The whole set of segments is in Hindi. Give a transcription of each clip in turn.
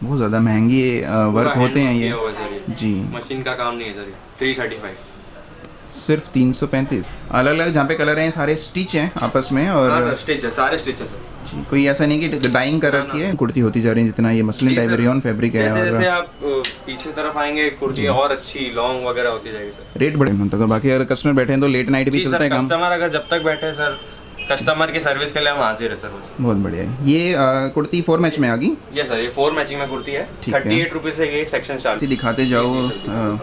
बहुत ज़्यादा महंगी वर्क होते हैं ये। जी, मशीन का काम नहीं है सर, 335। सिर्फ 335। अलग अलग जहाँ पे कलर हैं सारे स्टिच हैं आपस में, और हाँ सर, स्टिच है, सारे स्टिच है सर। जी, कोई ऐसा नहीं कि डाइंग कर ना, रखी ना। है। कुर्ती होती जा रही है जितना ये मसलिन टाइप रेयॉन फैब्रिक है। जैसे और जैसे आप पीछे तरफ आएंगे कुर्ती और अच्छी लॉन्ग वगैरह होती जाएगी सर। रेट बड़े मतलब, बाकी अगर कस्टमर बैठे हैं तो लेट नाइट भी जी चलता सर, है काम। कस्टमर अगर जब तक बैठे सर, कस्टमर की सर्विस के लिए हम हाजिर है सर। बहुत बढ़िया है। ये कुर्ती 4 मैच में आ गई। ये सर, ये 4 मैचिंग में कुर्ती है। ठीक है। 38 रुपीज़ से ये सेक्शन स्टार्ट। दिखाते जाओ। जी, जी सर,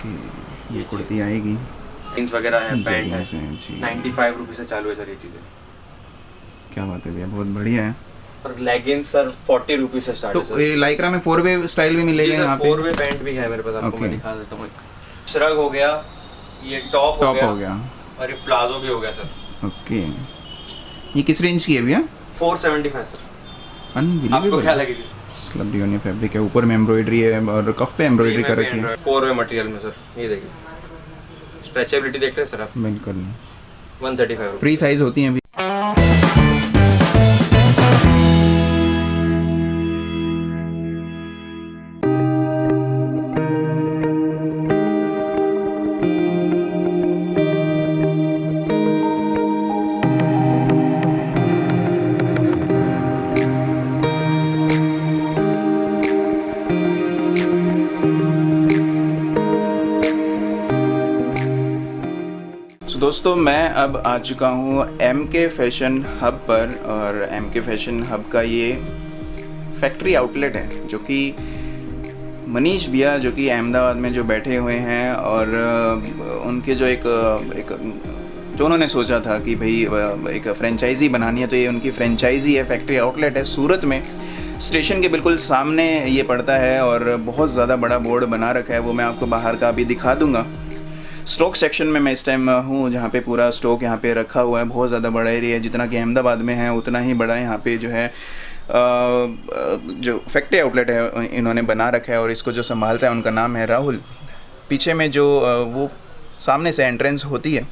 कि ये कुर्ती आएगी। जीन्स वगैरह है, पैंट है, जी, 95 रुपीज़ से चालू है सर ये चीज़ें। क्या बात है भैया, बहुत बढ़िया है। और लेगिंग्स सर 40 रुपीज़ से स्टार्ट है तो सर। ये लाइक्रा में 4 वे स्टाइल भी मिलेगा यहाँ पे। 4 वे पैंट भी है मेरे पास, आपको मैं ओके। दिखा देता हूँ। श्रग हो गया, ये टॉप टॉप हो गया। और ये प्लाजो भी हो गया सर। ओके, ये किस रेंज की है भैया? 475 सर। आपको अनबिलीवेबल। क्या लगेगी? स्लब डियोनिया फैब्रिक है, ऊपर में एम्ब्रॉयडरी है और कफ पे एम्ब्रॉयडरी कर रखी है। 4 वे मटेरियल में सर, ये देखिए स्ट्रेचेबिलिटी देख रहे हैं सर आप। बिल्कुल 135 फ्री साइज होती हैं अभी। दोस्तों मैं अब आ चुका हूँ MK फैशन हब पर, और MK फैशन हब का ये फैक्ट्री आउटलेट है जो कि मनीष भैया जो कि अहमदाबाद में जो बैठे हुए हैं, और उनके जो एक जो उन्होंने सोचा था कि भाई एक फ्रेंचाइज़ी बनानी है, तो ये उनकी फ्रेंचाइज़ी है, फैक्ट्री आउटलेट है सूरत में। स्टेशन के बिल्कुल सामने ये पड़ता है और बहुत ज़्यादा बड़ा बोर्ड बना रखा है, वो मैं आपको बाहर का अभी दिखा दूँगा। स्टॉक सेक्शन में मैं इस टाइम हूँ, जहाँ पे पूरा स्टॉक यहाँ पे रखा हुआ है। बहुत ज़्यादा बड़ा एरिया है, जितना कि अहमदाबाद में है उतना ही बड़ा यहाँ पे जो है जो फैक्ट्री आउटलेट है इन्होंने बना रखा है, और इसको जो संभालता है उनका नाम है राहुल। पीछे में जो वो सामने से एंट्रेंस होती है,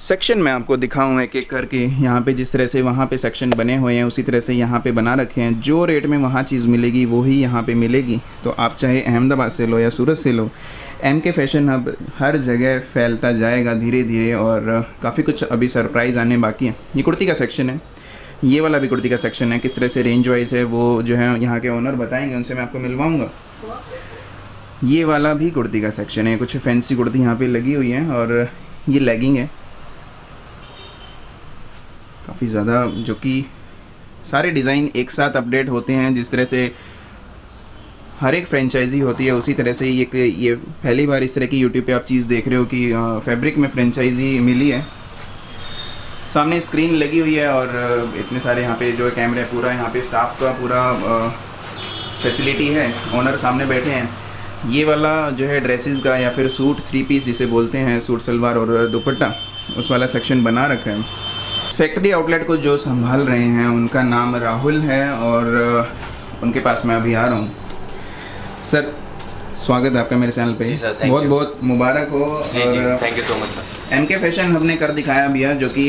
सेक्शन में आपको दिखाऊँ एक एक करके। यहाँ पे जिस तरह से वहाँ पे सेक्शन बने हुए हैं उसी तरह से यहाँ पे बना रखे हैं। जो रेट में वहाँ चीज़ मिलेगी वही यहाँ पे मिलेगी। तो आप चाहे अहमदाबाद से लो या सूरत से लो, MK फैशन हब हर जगह फैलता जाएगा धीरे धीरे, और काफ़ी कुछ अभी सरप्राइज़ आने बाकी है। ये कुर्ती का सेक्शन है, ये वाला भी कुर्ती का सेक्शन है। किस तरह से रेंज वाइज है वो जो है यहाँ के ओनर बताएँगे, उनसे मैं आपको मिलवाऊँगा। ये वाला भी कुर्ती का सेक्शन है, कुछ फैंसी कुर्ती यहाँ पर लगी हुई है, और ये लेगिंग है काफ़ी ज़्यादा, जो कि सारे डिज़ाइन एक साथ अपडेट होते हैं। जिस तरह से हर एक फ्रेंचाइजी होती है उसी तरह से ये पहली बार इस तरह की यूट्यूब पे आप चीज़ देख रहे हो कि फैब्रिक में फ्रेंचाइजी मिली है। सामने स्क्रीन लगी हुई है और इतने सारे यहाँ पे जो है कैमरे, पूरा यहाँ पे स्टाफ का पूरा फैसिलिटी है। ओनर सामने बैठे हैं। ये वाला जो है ड्रेसेस का या फिर सूट 3 पीस जिसे बोलते हैं, सूट सलवार और दुपट्टा, उस वाला सेक्शन बना रखा है। फैक्ट्री आउटलेट को जो संभाल रहे हैं उनका नाम राहुल है, और उनके पास मैं अभी आ रहा हूँ। सर स्वागत है आपका मेरे चैनल पे। बहुत बहुत मुबारक हो। और thank you so much sir. MK fashion हमने कर दिखाया भैया, जो कि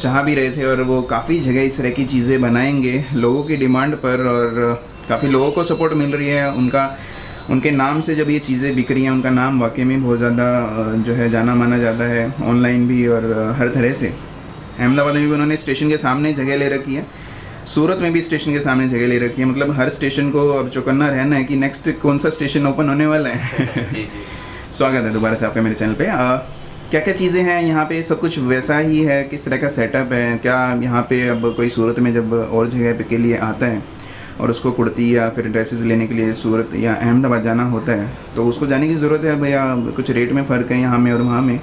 चाह भी रहे थे, और वो काफ़ी जगह इस तरह की चीज़ें बनाएंगे लोगों की डिमांड पर, और काफ़ी लोगों को सपोर्ट मिल रही है। उनके नाम से जब ये चीज़ें बिक रही हैं, उनका नाम वाकई में बहुत ज़्यादा जो है जाना माना जाता है, ऑनलाइन भी और हर तरह से। अहमदाबाद में भी उन्होंने स्टेशन के सामने जगह ले रखी है, सूरत में भी स्टेशन के सामने जगह ले रखी है। मतलब हर स्टेशन को अब चौकन्ना रहना है कि नेक्स्ट कौन सा स्टेशन ओपन होने वाला है। जी जी। स्वागत है दोबारा से आपका मेरे चैनल पे। क्या क्या चीज़ें हैं यहाँ पे? सब कुछ वैसा ही है? किस तरह का सेटअप है? क्या यहाँ पे अब कोई सूरत में जब और जगह पे के लिए आता है और उसको कुर्ती या फिर ड्रेसेस लेने के लिए सूरत या अहमदाबाद जाना होता है, तो उसको जाने की ज़रूरत है भैया? कुछ रेट में फ़र्क है यहाँ में और वहाँ में?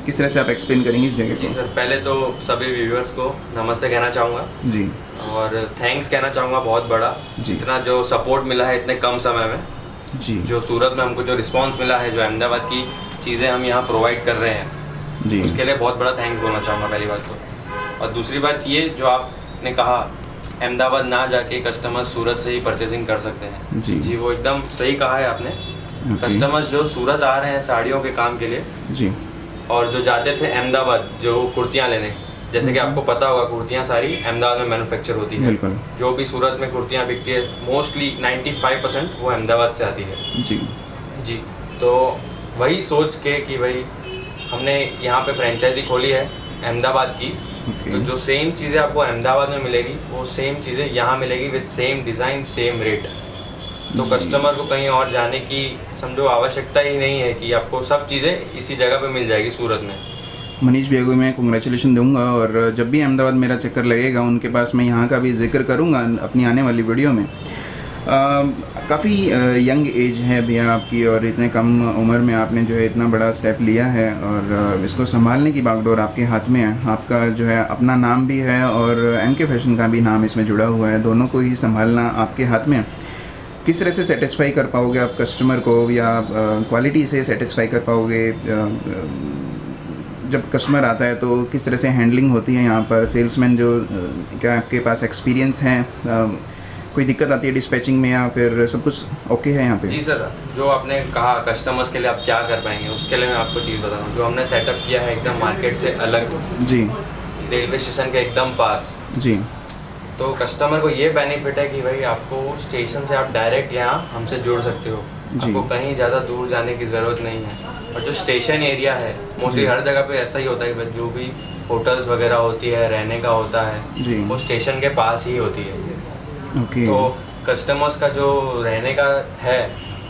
किस तरह से आप एक्सप्लेन करेंगे इस जगह को? जी सर, पहले तो सभी व्यूअर्स को नमस्ते कहना चाहूँगा जी, और थैंक्स कहना चाहूँगा बहुत बड़ा जी। इतना जो सपोर्ट मिला है इतने कम समय में जी, जो सूरत में हमको जो रिस्पांस मिला है, जो अहमदाबाद की चीज़ें हम यहाँ प्रोवाइड कर रहे हैं जी, उसके लिए बहुत बड़ा थैंक्स बोलना चाहूँगा पहली बात तो। और दूसरी बात ये जो आपने कहा अहमदाबाद ना जाके कस्टमर सूरत से ही परचेजिंग कर सकते हैं, जी, जी वो एकदम सही कहा है आपने। कस्टमर्स जो सूरत आ रहे हैं साड़ियों के काम के लिए जी, और जो जाते थे अहमदाबाद जो कुर्तियाँ लेने, जैसे कि आपको पता होगा कुर्तियाँ सारी अहमदाबाद में मैन्युफैक्चर होती है। बिल्कुल। जो भी सूरत में कुर्तियाँ बिकती है मोस्टली 95% वो अहमदाबाद से आती है। जी जी, तो वही सोच के कि भाई हमने यहाँ पे फ्रेंचाइजी खोली है अहमदाबाद की। ओके। तो जो सेम चीज़ें आपको अहमदाबाद में मिलेगी वो सेम चीज़ें यहाँ मिलेगी with same design same rate. तो जी। कस्टमर को कहीं और जाने की समझो आवश्यकता ही नहीं है कि आपको सब चीज़ें इसी जगह पे मिल जाएगी सूरत में। मनीष भैया को मैं कंग्रेचुलेशन दूंगा, और जब भी अहमदाबाद मेरा चक्कर लगेगा उनके पास मैं यहाँ का भी जिक्र करूँगा अपनी आने वाली वीडियो में। काफ़ी यंग एज है भैया आपकी, और इतने कम उम्र में आपने जो है इतना बड़ा स्टेप लिया है, और इसको संभालने की बागडोर आपके हाथ में है। आपका जो है अपना नाम भी है और एमके फैशन का भी नाम इसमें जुड़ा हुआ है, दोनों को ही संभालना आपके हाथ में है। किस तरह से सेटिस्फाई कर पाओगे आप कस्टमर को, या क्वालिटी से सेटिस्फाई कर पाओगे? जब कस्टमर आता है तो किस तरह से हैंडलिंग होती है यहाँ पर? सेल्समैन जो क्या आपके पास एक्सपीरियंस है? कोई दिक्कत आती है डिस्पैचिंग में, या फिर सब कुछ ओके है यहाँ पे? जी सर, जो आपने कहा कस्टमर्स के लिए आप क्या कर पाएंगे, उसके लिए मैं आपको चीज़ बता रहा हूँ। जो हमने सेटअप किया है एकदम मार्केट से अलग, जी, रेलवे स्टेशन के एकदम पास। जी, तो कस्टमर को ये बेनिफिट है कि भाई आपको स्टेशन से आप डायरेक्ट यहाँ हमसे जुड़ सकते हो। जी। आपको कहीं ज़्यादा दूर जाने की ज़रूरत नहीं है। और जो स्टेशन एरिया है मोस्टली जी। हर जगह पे ऐसा ही होता है कि जो भी होटल्स वगैरह होती है, रहने का होता है, जी। वो स्टेशन के पास ही होती है। ओके। तो कस्टमर्स का जो रहने का है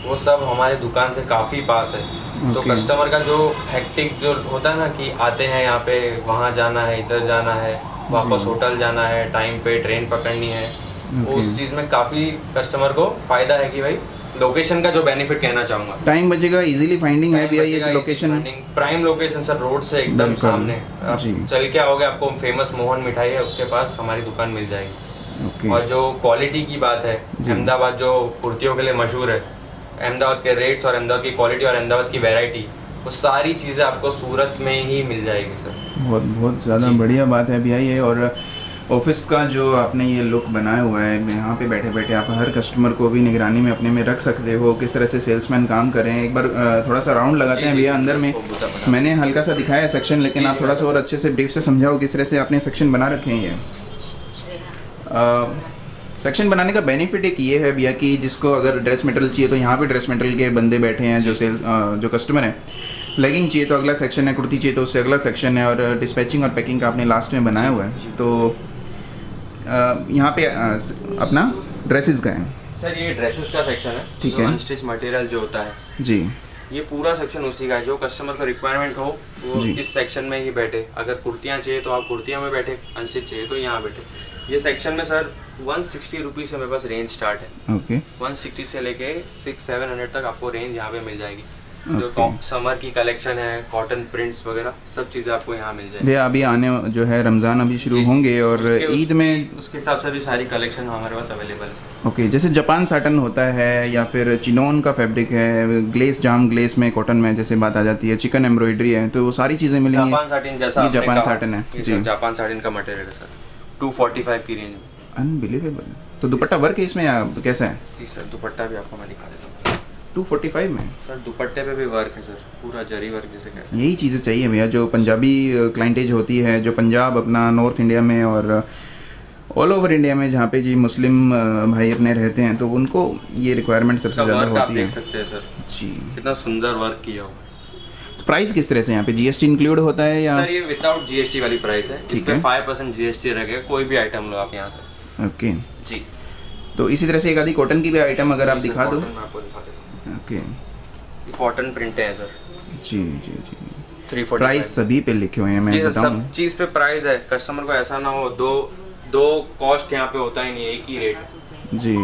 वो सब हमारे दुकान से काफ़ी पास है। तो ओके। कस्टमर का जो हेक्टिक जो होता है ना कि आते हैं यहाँ पे, वहाँ जाना है, इधर जाना है, वापस जी। होटल जाना है, टाइम पे ट्रेन पकड़नी है, ओके। उस चीज़ में काफ़ी कस्टमर को फ़ायदा है कि भाई लोकेशन का जो बेनिफिट कहना चाहूँगा। टाइम बचेगा, इजीली फाइंडिंग है भैया ये बचेगा, location. Prime location sir, road से एकदम बिल्कुल। सामने। आप जी। चल के आओगे, आपको फेमस मोहन मिठाई है उसके पास हमारी दुकान मिल जाएगी। ओके। और जो क्वालिटी की बात है, जी। अहमदाबाद जो कुर्तियों के लिए मशहूर है, अहमदाबाद के रेट्स और अहमदाबाद की क्वालिटी और अहमदाबाद की वैरायटी, वो सारी चीज़ें आपको सूरत में ही मिल जाएगी सर। बहुत बहुत ज़्यादा जी। बढ़िया बात है भैया ये। और ऑफिस का जो आपने ये लुक बनाया हुआ है, यहाँ पे बैठे बैठे आप हर कस्टमर को भी निगरानी में अपने में रख सकते हो, किस तरह से सेल्समैन काम करें। एक बार थोड़ा सा राउंड लगाते हैं भैया अंदर में। मैंने हल्का सा दिखाया है सेक्शन, लेकिन आप थोड़ा सा और अच्छे से ब्रीफ से समझाओ किस तरह से आपने सेक्शन बना रखे हैं ये। सेक्शन बनाने का बेनिफिट एक ये है भैया कि जिसको अगर ड्रेस मटेरियल चाहिए तो यहाँ पे ड्रेस मटेरियल के बंदे बैठे हैं, जो जो कस्टमर हैं। लेगिंग चाहिए तो अगला सेक्शन है, कुर्ती चाहिए तो उससे अगला सेक्शन है, और डिस्पैचिंग और पैकिंग का आपने लास्ट में बनाया हुआ है। तो यहाँ पे अपना ड्रेसेस का है सर, ये ड्रेसेस का सेक्शन है। ठीक जो है। अनस्टिच मटेरियल जो होता है जी। ये पूरा सेक्शन उसी का है। जो कस्टमर का रिक्वायरमेंट हो वो जी। इस सेक्शन में ही बैठे। अगर कुर्तियाँ चाहिए तो आप कुर्तियाँ में बैठे, अनस्टिच चाहिए तो यहाँ बैठे। ये सेक्शन में सर 160 रुपीज़ से मेरे पास रेंज स्टार्ट है। ओके। 160 से लेके 600-700 तक आपको रेंज यहाँ पे मिल जाएगी। जो ओके। समर की कलेक्शन है, कॉटन प्रिंट्स वगैरह सब चीज़ें आपको यहाँ मिल जाएगी। भैया अभी आने जो है रमज़ान अभी शुरू जी। होंगे, और ईद में उसके हिसाब से भी सारी कलेक्शन हमारे पास अवेलेबल है। ओके, जैसे जापान साटन होता है, या फिर चिनोन का फैब्रिक है, ग्लेस जाम ग्लेस में कॉटन में जैसे बात आ जाती है, चिकन एम्ब्रॉयडरी है, तो वो सारी चीज़ें मिलेंगी। जापान साटिन जैसा ये आपने जापान कहा, साटिन है ये जी। सर जापान साटिन का मटेरियल है सर, 245 की रेंज में। अनबिलीवेबल। तो दुपट्टा वर्क है इसमें या कैसा है? जी सर, दुपट्टा भी आपको मैं दिखा देता हूँ। 245 में सर दुपट्टे पे भी वर्क है सर, पूरा जरी वर्क जैसे कहते हैं। यही चीज़ें चाहिए भैया, जो पंजाबी क्लाइंटेज होती है, जो पंजाब अपना नॉर्थ इंडिया में और ऑल ओवर इंडिया में जहाँ पे जी मुस्लिम भाई अपने रहते हैं, तो उनको ये रिक्वायरमेंट सबसे इसका ज़्यादा वर्क आप होती है देख सकते हैं सर, जी। कितना सुंदर वर्क किया हुआ है। तो प्राइस किस तरह से यहाँ पे जीएसटी इंक्लूड होता है या? सर ये विदाउट जीएसटी वाली प्राइस है। इस ठीक पे है। 5% जीएसटी रहेगा, कोई भी आइटम लो आप यहाँ से। ओके। जी। तो इसी तरह से एक आधी कॉटन की भी आइटम अगर आप जी सर, दिखा दो। कॉटन मैं आपको दिखा देता हूँ। ओके ये कॉटन प्रिंट है सर, जी जी जी। 345। प्राइस सभी पे लिखे हुए हैं, मैं जी सर, बताऊँ। सब चीज़ पे प्राइस है। कस्टमर को ऐसा ना हो दो कॉस्ट यहाँ पे होता ही नहीं, एक ही रेट है। जी।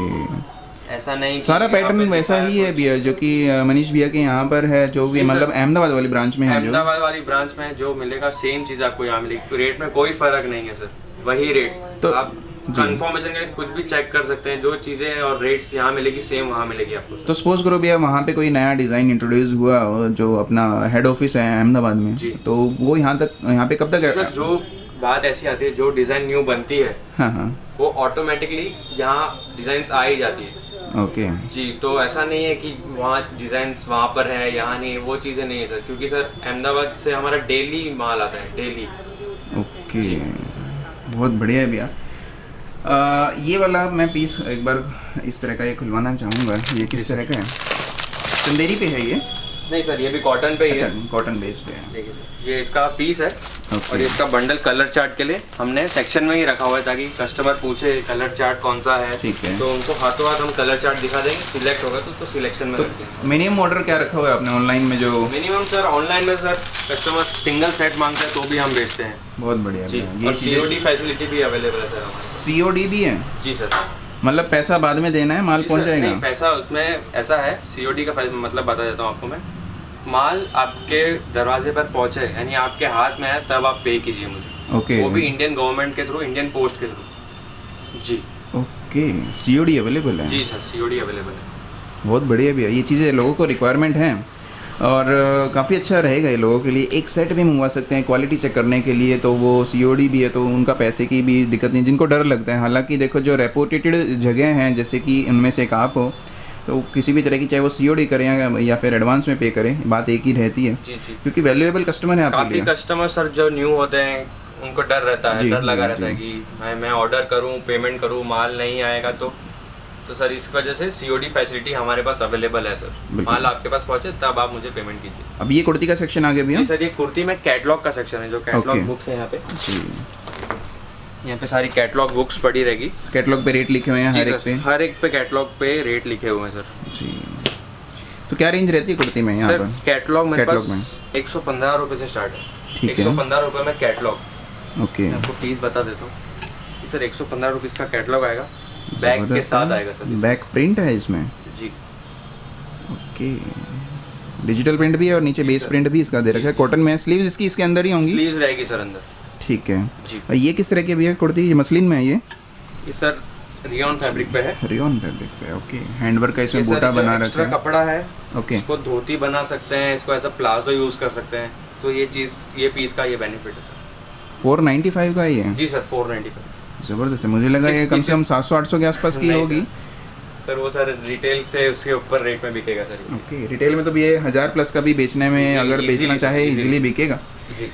ऐसा नहीं कि सारा यहाँ पैटर्न पे वैसा दिखाया ही है कुछ। भैया, जो कि मनीष भैया के यहाँ पर है, जो भी जी सर। मतलब अहमदाबाद वाली ब्रांच में है जो। अहमदाबाद वाली ब्रांच में जो मिलेगा सेम चीज़ आपको यहाँ मिलेगी। रेट में कोई फर्क नहीं है सर, वही रेट्स। तो- आप जी। कंफर्मेशन के लिए कुछ भी चेक कर सकते हैं, जो चीज़ें और रेट्स यहाँ मिलेगी सेम वहाँ मिलेगी आपको। तो सपोज करो भैया वहाँ पे कोई नया डिज़ाइन इंट्रोड्यूस हुआ हो, जो अपना हेड ऑफिस है अहमदाबाद में, जी। तो वो यहाँ पे कब तक सर जो बात ऐसी आती है, जो डिज़ाइन न्यू बनती है हाँ हाँ वो ऑटोमेटिकली यहाँ डिज़ाइंस आ ही जाती है। ओके जी, तो ऐसा नहीं है कि वहाँ डिज़ाइंस वहाँ पर है यहाँ नहीं है, वो चीज़ें नहीं है सर। क्योंकि सर अहमदाबाद से हमारा डेली माल आता है, डेली। ओके, बहुत बढ़िया है भैया। ये वाला मैं पीस एक बार इस तरह का ये खुलवाना चाहूँगा। ये किस तरह का है? चंदेरी पे है ये? नहीं सर, ये भी कॉटन पे ही है। अच्छा, कॉटन बेस पे है। देखिए, ये इसका पीस है। Okay. और इसका बंडल कलर चार्ट के लिए हमने सेक्शन में ही रखा हुआ है, ताकि कस्टमर पूछे कलर चार्ट कौन सा है, ठीक है। तो उनको हाथों हाथ हम कलर चार्ट दिखा देंगे, सिलेक्ट होगा तो सिलेक्शन में तो रख देंगे। मिनिमम ऑर्डर क्या रखा हुआ है आपने ऑनलाइन में जो? मिनिमम सर ऑनलाइन में सर कस्टमर सिंगल सेट मांगते हैं तो भी हम बेचते हैं। बहुत बढ़िया जी, भैया। और सीओडी फैसिलिटी भी अवेलेबल है सर हमारे पास। सीओडी भी है? जी सर। मतलब पैसा बाद में देना है, माल जी पहुंच सर, जाएगा? नहीं, पैसा उसमें ऐसा है, सीओडी का मतलब बता देता हूँ आपको मैं। माल आपके दरवाजे पर पहुंचे, यानी आपके हाथ में है, तब आप पे कीजिए मुझे। ओके। वो भी इंडियन गवर्नमेंट के थ्रू, इंडियन पोस्ट के थ्रू। जी ओके, सीओडी अवेलेबल है? जी सर, सीओडी अवेलेबल है। बहुत बढ़िया भैया। ये चीज़ें लोगों को रिक्वायरमेंट है और काफ़ी अच्छा रहेगा ये लोगों के लिए। एक सेट भी मंगवा सकते हैं क्वालिटी चेक करने के लिए, तो वो सीओडी भी है तो उनका पैसे की भी दिक्कत नहीं, जिनको डर लगता है। हालांकि देखो, जो रेपुटेड जगह हैं जैसे कि उनमें से एक आप हो, तो किसी भी तरह की चाहे वो सीओडी करें या फिर एडवांस में पे करें, बात एक ही रहती है। जी जी। क्योंकि वैल्यूएबल कस्टमर है आपके काफ़ी लिए। कस्टमर सर जो न्यू होते हैं, उनको डर रहता है, जी, डर लगा जी, रहता है जी। कि मैं ऑर्डर करूं, पेमेंट करूं, माल नहीं आएगा तो सर इस वजह से सीओडी फैसिलिटी हमारे पास अवेलेबल है सर। बिल्कुल। माल आपके पास पहुंचे तब आप मुझे पेमेंट कीजिए। अब ये कुर्ती का सेक्शन आ गया भैया? जी सर, ये कुर्ती में कैटलॉग का सेक्शन है, जो कैटलॉग Okay. बुक्स है यहाँ पे। जी। यहाँ पे सारी कैटलॉग बुक्स पड़ी रहेगी। कैटलॉग पे रेट लिखे हुए हैं जी हर एक सर, पे? हर एक पे कैटलॉग पे रेट लिखे हुए हैं सर। जी। तो क्या रेंज रहती है कुर्ती में यहाँ सर पर? कैटलॉग मेरे कैटलॉग पास 115 रुपये से स्टार्ट है। ठीक है। 115 रुपये में कैटलॉग। ओके। मैं आपको प्लीज़ बता देता हूँ सर, 115 रुपीज़ का कैटलॉग आएगा, बैग के जबरदस्त साथ है। आएगा सर। बैक प्रिंट है इसमें? जी ओके। डिजिटल प्रिंट भी है और नीचे बेस सर। प्रिंट भी इसका दे रखा है। कॉटन में स्लीव्स इसकी इसके अंदर ही होंगी? स्लीव्स रहेगी सर अंदर। ठीक है। जी। और ये किस तरह की भैया कुर्ती? ये मसलिन में है ये? ये सर रियॉन फैब्रिक पे है। रियॉन फैब्रिक पे, ओके। हैंडवर्क का ये इसमें सर बूटा जो बना एक्स्ट्रा रखा है। कपड़ा है, ओके। इसको धोती बना सकते हैं, इसको एज अ प्लाजो यूज़ कर सकते हैं। तो ये चीज़, ये पीस का ये बेनिफिट है सर। 495 का ही है? जी सर, 495। ज़बरदस्त है। मुझे लगा 6 ये कम से कम 700-800 के आसपास की नहीं होगी। सर वो सर रिटेल से उसके ऊपर रेट में बिकेगा सर ये। ओके। रिटेल में तो भी ये 1000 प्लस का भी बेचने में Easily, अगर बेचना easily, चाहे easily। इजीली बिकेगा। जी।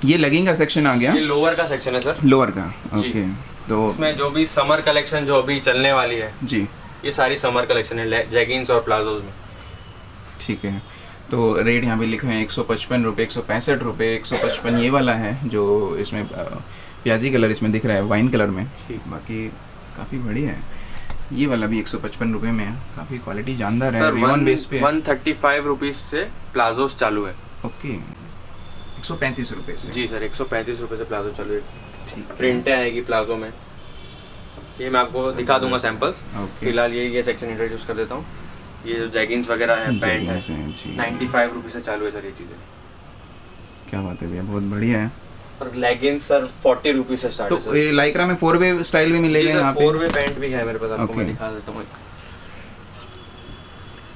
ये लेगिंग का सेक्शन आ गया? ये लोअर का सेक्शन है सर। लोअर का, जी। ओके। तो इसमें जो भी समर कलेक्शन जो अभी चलने वाली है, जी, ये सारी समर कलेक्शन है जैगिंग्स और प्लाजोज में। ठीक है। तो रेट यहाँ पे लिखे हुए हैं 155 रुपये, 165 रुपये। 155 ये वाला है जो इसमें प्याजी कलर इसमें दिख रहा है, वाइन कलर में। बाकी काफ़ी बढ़िया है। ये वाला भी 155 रुपये में है, काफ़ी क्वालिटी जानदार है, रियॉन बेस पे है। 135 रुपीज़ से प्लाजोस चालू है। ओके। 135 रुपये से? जी सर, 135 रुपये से प्लाजो चालू है। ठीक है। प्रिंटें आएगी प्लाजो में, ये मैं आपको दिखा दूंगा सैंपल्स। ओके। फिलहाल ये सेक्शन इंट्रोड्यूस कर देता हूँ। ये जो जैगिंग्स वगैरह है, पैंट है, Jeggings हैं, जी। 95 रुपये से चालू है सर ये चीज़ें। क्या बात है भैया, बहुत बढ़िया है। और लेगिंग्स सर 40 रुपीज़ से स्टार्ट है तो सर। ये लाइक्रा में 4-वे स्टाइल भी मिलेगा यहाँ पे? 4-वे पैंट भी है मेरे पास, आपको मैं Okay. दिखा देता हूँ।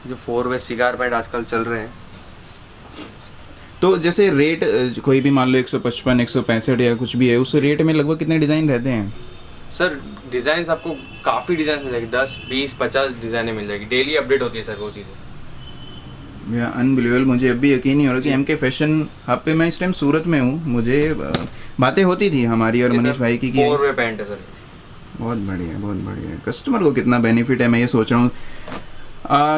जो 4-वे सिगार पैंट आजकल चल रहे हैं। तो जैसे रेट कोई भी मान लो 155, 165 या कुछ भी है, उस रेट में लगभग कितने डिज़ाइन रहते हैं? सर डिज़ाइंस आपको काफ़ी डिज़ाइन मिल जाएगी, 10, 20, 50 डिज़ाइनें मिल जाएगी। डेली अपडेट होती है सर वो चीज़ें। भैया अनबिलीवेबल, मुझे अभी यकीन नहीं हो रहा कि एमके फैशन हब पे मैं इस टाइम सूरत में हूँ। मुझे बातें होती थी हमारी और मनीष भाई की कि 4-वे पैंट है सर। बहुत बढ़िया, बहुत बढ़िया। कस्टमर को कितना बेनिफिट है, मैं ये सोच रहा हूँ।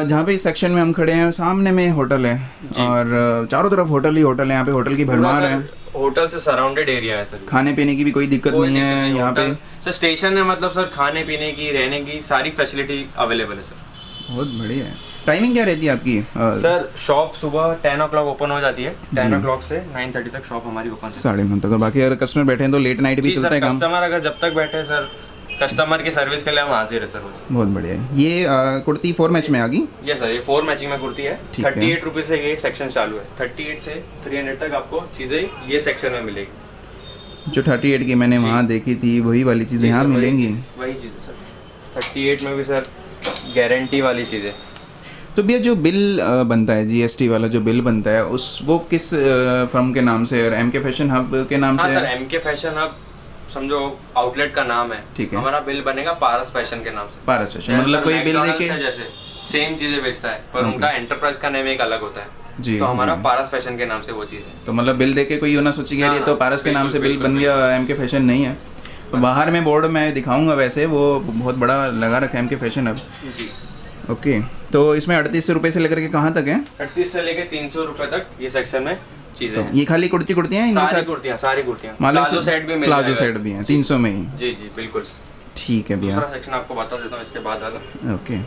जहाँ पे इस सेक्शन में हम खड़े हैं सामने में होटल है और चारों तरफ होटल ही होटल है। यहाँ पे होटल की भरमार है, होटल से सराउंडेड एरिया है सर। खाने पीने की भी कोई दिक्कत नहीं है यहाँ पे। सर स्टेशन है, मतलब सर खाने पीने की, रहने की सारी फैसिलिटी अवेलेबल है सर। बहुत बढ़िया है। टाइमिंग क्या रहती है आपकी? सर शॉप सुबह 10 o'clock ओपन हो जाती है। 10 जी। o'clock से 9:30 तक शॉप हमारी ओपन है। 9:30 तक। और बाकी अगर कस्टमर बैठे हैं तो लेट नाइट भी जी चलता सर, है काम? कस्टमर अगर जब तक बैठे सर, कस्टमर की सर्विस के लिए हम हाजिर है सर। बहुत बढ़िया है। ये कुर्ती 4 मैच में आ गई? ये सर, ये 4 मैचिंग में कुर्ती है। ठीक है। 38 रुपीज़ से ये सेक्शन चालू है। 38 से 300 तक आपको चीज़ें ये सेक्शन में मिलेगी। जो 38 की मैंने जी। वहाँ देखी थी वही वाली चीज़ें जी यहाँ सर, मिलेंगी? वही चीज़ है सर। 38 में भी सर गारंटी वाली चीज़ें। तो भैया जो बिल बनता है, जीएसटी वाला जो बिल बनता है, उस वो किस फर्म के नाम से? और एमके फैशन हब के नाम हाँ से? सर, एमके फैशन हब समझो आउटलेट का नाम है। ठीक है। हमारा बिल बनेगा पारस फैशन के नाम से। पारस फैशन, मतलब कोई बिल McDonald's देके? है जैसे सेम चीजें बेचता है, पर Okay. उनका एंटरप्राइज का नेम एक अलग होता है। जी, तो हमारा जी। पारस फैशन के नाम से वो चीज़ है। तो मतलब बिल देके कोई यूँ ना सोची यार ये तो हाँ, पारस के नाम से बिल बिल्कुल, बन गया, एम के फैशन नहीं है। तो बाहर में बोर्ड मैं दिखाऊंगा, वैसे वो बहुत बड़ा लगा रखा है एम के फैशन अब। जी। ओके, तो इसमें 3800 रुपये से लेकर के कहाँ तक है? 38 से लेके 300 रुपये तक ये सेक्शन में चीज़ें तो हैं। ये खाली कुर्तियाँ हैं इनके सारी साथ? कुर्तियाँ, सारी कुर्तियाँ। मान लो प्लाजो सेट भी मिल प्लाजो जाएगा। सेट भी हैं 300 में ही? जी जी बिल्कुल। ठीक है भैया। दूसरा सेक्शन आपको बता देता हूँ इसके बाद वाला। ओके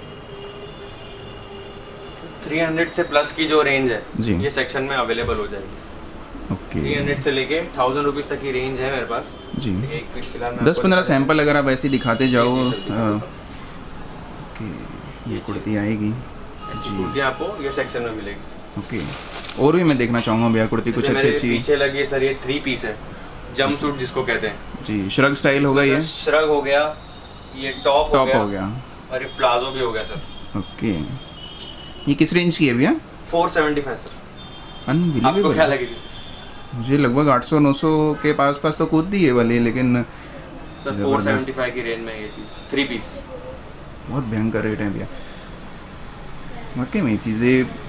300 से प्लस की जो रेंज है जी। ये सेक्शन में अवेलेबल हो जाएगी। ओके 300 से लेके 1000 रुपीज़ तक की रेंज है मेरे पास। जी। एक पीस फिलहाल मैं 10-15 आपको सैंपल अगर आप ऐसे ही दिखाते जाओ। जी, जी, सर, ओके, ये कुर्ती आएगी ऐसी जी। कुर्तियाँ आपको ये सेक्शन में मिलेगी। ओके, और भी मैं देखना चाहूँगा भैया कुर्ती कुछ जैसे अच्छी मेरे अच्छी। पीछे लगी है सर, ये 3 पीस है, जंप सूट जिसको कहते हैं जी, श्रग स्टाइल होगा ये? श्रग हो गया, ये टॉप टॉप हो गया। और ये प्लाजो भी हो गया सर। ओके, ये किस रेंज की है भैया? 475 सर। आपको क्या अनबिलीवेबल। लगेगी सर? मुझे लगभग 800-900 के पास तो कूद दी है वाली, लेकिन सर जबरदस्त। 475 की रेंज में ये चीज़ 3 पीस। बहुत भयंकर रेट है भैया। वाकई में चीज़ें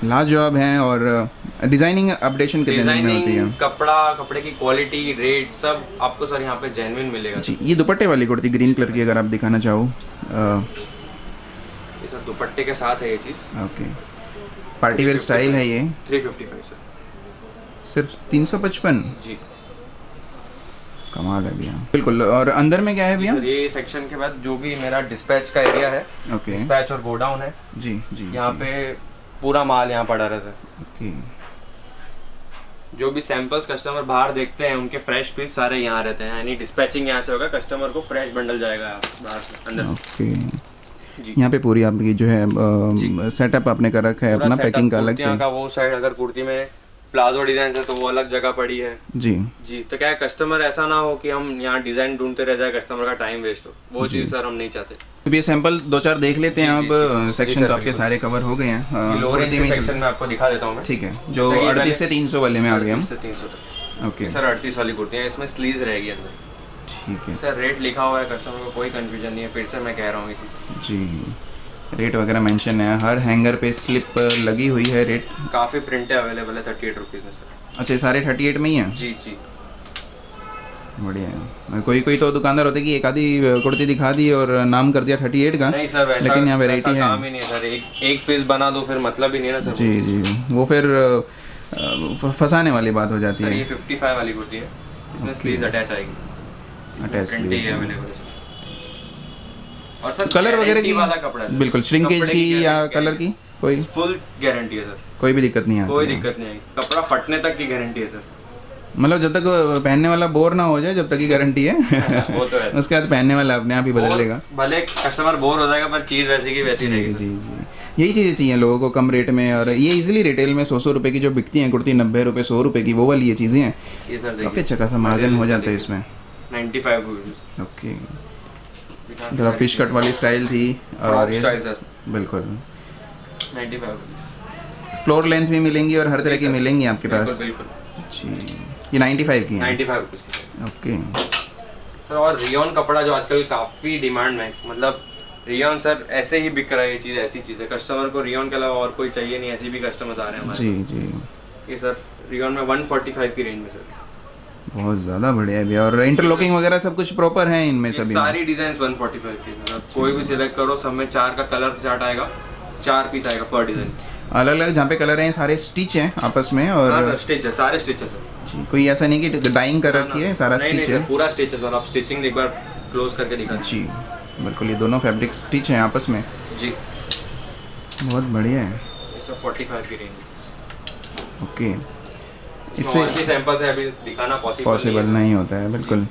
लाजवाब हैं, और डिज़ाइनिंग अपडेशन कितने दिन में होती है? डिजाइनिंग, कपड़े की क्वालिटी, रेट सब आपको सर यहाँ पे जेन्युइन मिलेगा। जी, ये दुपट्टे वाली कुर्ती ग्रीन कलर की अगर आप दिखाना चाहो। ये सर दुपट्टे के साथ है ये चीज़। ओके, पार्टी वेयर स्टाइल है ये। 355 सर। सिर्फ 355? जी कमाल है भैया। बिल्कुल, और अंदर में क्या है भैया? सर ये सेक्शन के बाद जो भी मेरा डिस्पैच का एरिया है, ओके डिस्पैच और गोडाउन है, जी जी। यहाँ जी, पे पूरा माल यहाँ पड़ा रहता है। ओके जो भी सैंपल्स कस्टमर बाहर देखते हैं उनके फ्रेश पीस सारे यहाँ रहते हैं, यानी डिस्पैचिंग यहाँ से होगा, कस्टमर को फ्रेश बंडल जाएगा बाहर से अंदर से। ओके, जी। यहाँ पे पूरी आपकी जो है सेटअप आपने कर रखा है पूरा अपना, setup पैकिंग का अलग कुर्तियाँ से। का वो साइड, अगर कुर्ती में प्लाजो डिजाइन है तो वो अलग जगह पड़ी है। जी जी, तो क्या है, कस्टमर ऐसा ना हो कि हम यहाँ डिजाइन ढूंढते रह जाए, कस्टमर का टाइम वेस्ट हो, वो चीज़ सर हम नहीं चाहते। तो ये सैंपल 2-4 देख लेते हैं। जी, अब जी, सेक्शन सर, तो आपके बिल्कुल। सारे कवर हो गए हैं। लोअर कुर्ती रेंज में के ही सेक्शन में आपको दिखा देता हूँ मैं। ठीक है, जो जैसे कि 38 से पहले 300 वाले में आ गए हम। 38 से 300 तक। ओके सर 38 वाली कुर्तियाँ, इसमें स्लीव्स रहेगी अंदर। ठीक है सर रेट लिखा हुआ है, कस्टमर को कोई कंफ्यूजन नहीं है, फिर से मैं कह रहा हूँ ये चीज़। जी। रेट वगैरह मेंशन है, हर हैंगर पे स्लिप लगी हुई है रेट। काफ़ी प्रिंटें अवेलेबल है 38 रुपीज़ में सर। अच्छा, ये सारे 38 में ही हैं? जी जी। बढ़िया है। कोई तो दुकानदार होते कि एक आधी कुर्ती दिखा दी और नाम कर दिया 38 का। नहीं सर, वैसा लेकिन यहाँ वैरायटी वैसा है। काम ही नहीं है सर, एक पीस बना दो फिर मतलब ही नहीं है ना सर। जी जी, वो फिर फंसाने वाली बात हो जाती सर है। ये 55 वाली कुर्ती है, इसमें स्लीव्स अटैच आएगी, Attach sleeves हैं। अवेलेबल है सर। और सर कलर वगैरह guarantee की वाला कपड़ा है, बिल्कुल, श्रिंकेज कपड़े की या guarantee कलर की कोई फुल गारंटी है सर, कोई भी दिक्कत नहीं आती कोई है। दिक्कत नहीं आएगी, कपड़ा फटने तक की गारंटी है सर। मतलब जब तक पहनने वाला बोर ना हो जाए, जब तक की गारंटी है। वो तो है। उसके बाद पहनने वाला अपने आप ही बदल लेगा। भले कस्टमर बोर हो जाएगा पर चीज़ वैसी की वैसी जी रहेगी। जी जी, यही चीज़ें चाहिए लोगों को कम रेट में। और ये इजीली रिटेल में 100 रुपये की जो बिकती हैं कुर्ती, 90 रुपये 100 रुपये की, वो वाली ये चीज़ें हैं। ये सर देखिए काफ़ी अच्छा खासा मार्जिन हो जाता है इसमें। 95 रुपीज़। ओके, जरा फिश कट वाली स्टाइल थी और ये स्टाइल सर बिल्कुल 95 रुपीज़। फ्लोर लेंथ भी मिलेंगी और हर तरह की सर। मिलेंगी आपके पास। बिल्कुल जी, ये 95 की है? 95 रुपीज़ की सर। ओके सर और रियोन कपड़ा जो आजकल काफ़ी डिमांड में है, मतलब रियोन सर ऐसे ही बिक रहा है, ये चीज़ ऐसी चीज़ है, कस्टमर को रियोन के अलावा और कोई चाहिए नहीं, ऐसे भी कस्टमर्स आ रहे हैं हमारे जी जी, पास। ये सर रियोन में 145 की रेंज में सर। बहुत ज़्यादा बढ़िया है भैया। और इंटरलॉकिंग वगैरह सब कुछ प्रॉपर है इनमें ये सभी? सारी डिजाइन 145 की सर, आप कोई भी सिलेक्ट करो, सब में 4 का कलर चार्ट आएगा, 4 पीस आएगा पर डिजाइन। अलग अलग जहाँ पे कलर हैं सारे स्टिच हैं आपस में? और हाँ सर स्टिच है, सारे स्टिच है सर। जी, कोई ऐसा नहीं कि डाइंग कर रखी है, सारा नहीं, स्टिच नहीं है? सर, पूरा स्टिच है सर, आप स्टिचिंग एक बार क्लोज करके दिखा जी बिल्कुल, ये दोनों फैब्रिक स्टिच हैं आपस में। जी। बहुत बढ़िया है। ये सब 45 की रेंज। ओके, इससे इससे सैंपल्स है, अभी दिखाना पॉसिबल नहीं होता है बिल्कुल।